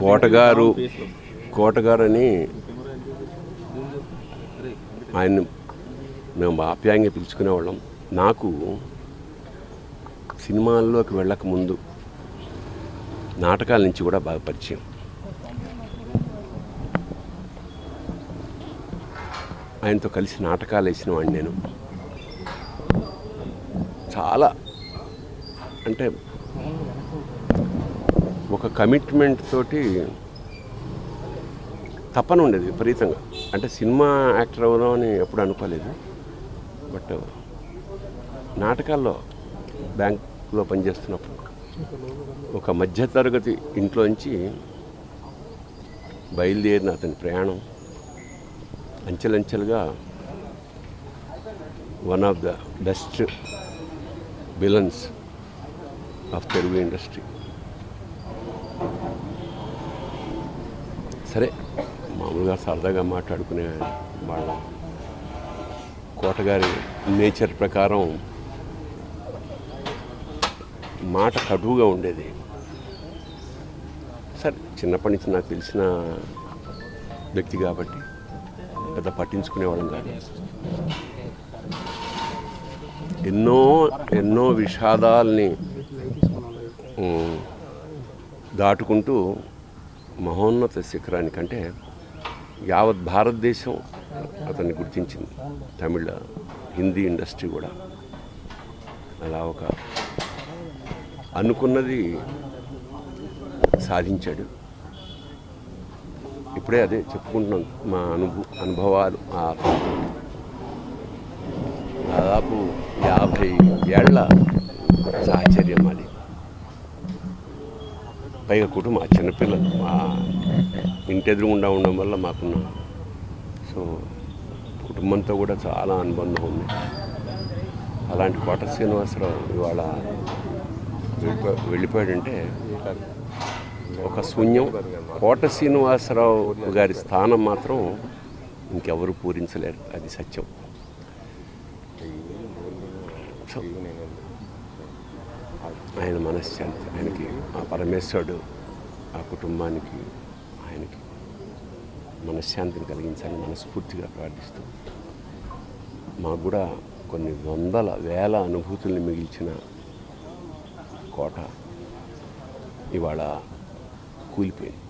కోటగారు అని ఆయన మేము ఆప్యాయంగా పిలుచుకునేవాళ్ళం. నాకు సినిమాల్లోకి వెళ్ళక ముందు నాటకాల నుంచి కూడా బాగా పరిచయం. ఆయనతో కలిసి నాటకాలు వేసిన వాడిని నేను. చాలా అంటే ఒక కమిట్మెంట్ తోటి తపన ఉండేది విపరీతంగా. అంటే సినిమా యాక్టర్ అవుదాం అని ఎప్పుడు అనుకోలేదు. బట్ నాటకాల్లో బ్యాంకులో పనిచేస్తున్నప్పుడు ఒక మధ్యతరగతి ఇంట్లోంచి బయలుదేరిన అతని ప్రయాణం అంచెలంచెలుగా one of the best villains of Telugu industry. సరే, మామూలుగా సరదాగా మాట్లాడుకునే వాళ్ళ కోటగారి నేచర్ ప్రకారం మాట కటువుగా ఉండేది. సరే, చిన్నప్పటి నుంచి నాకు తెలిసిన వ్యక్తి కాబట్టి పెద్ద పట్టించుకునేవాళ్ళం కాదు. ఎన్నో విషాదాల్ని దాటుకుంటూ మహోన్నత శిఖరానికంటే యావత్ భారతదేశం అతన్ని గుర్తించింది. తమిళ, హిందీ ఇండస్ట్రీ కూడా అలా ఒక అనుకున్నది సాధించాడు. ఇప్పుడే అదే చెప్పుకుంటున్నాం, మా అనుభవాలు. దాదాపు 50 ఏళ్ల సాహచర్యం అది. పైగా కుటుంబం, చిన్నపిల్లలు మా ఇంటి ఎదురుగుండా ఉండడం వల్ల మాకున్న కుటుంబంతో కూడా చాలా అనుబంధం ఉంది. అలాంటి కోట శ్రీనివాసరావు ఇవాళ వెళ్ళిపోయాడంటే ఒక శూన్యం. కోట శ్రీనివాసరావు గారి స్థానం మాత్రం ఇంకెవరు పూరించలేరు, అది సత్యం. ఆయన మనశ్శాంతి, ఆయనకి ఆ పరమేశ్వరుడు ఆ కుటుంబానికి ఆయనకి మనశ్శాంతిని కలిగించాలని మనస్ఫూర్తిగా ప్రార్థిస్తూ, మాకు కూడా కొన్ని వందల వేల అనుభూతుల్ని మిగిల్చిన కోట ఇవాళ కూలిపోయింది.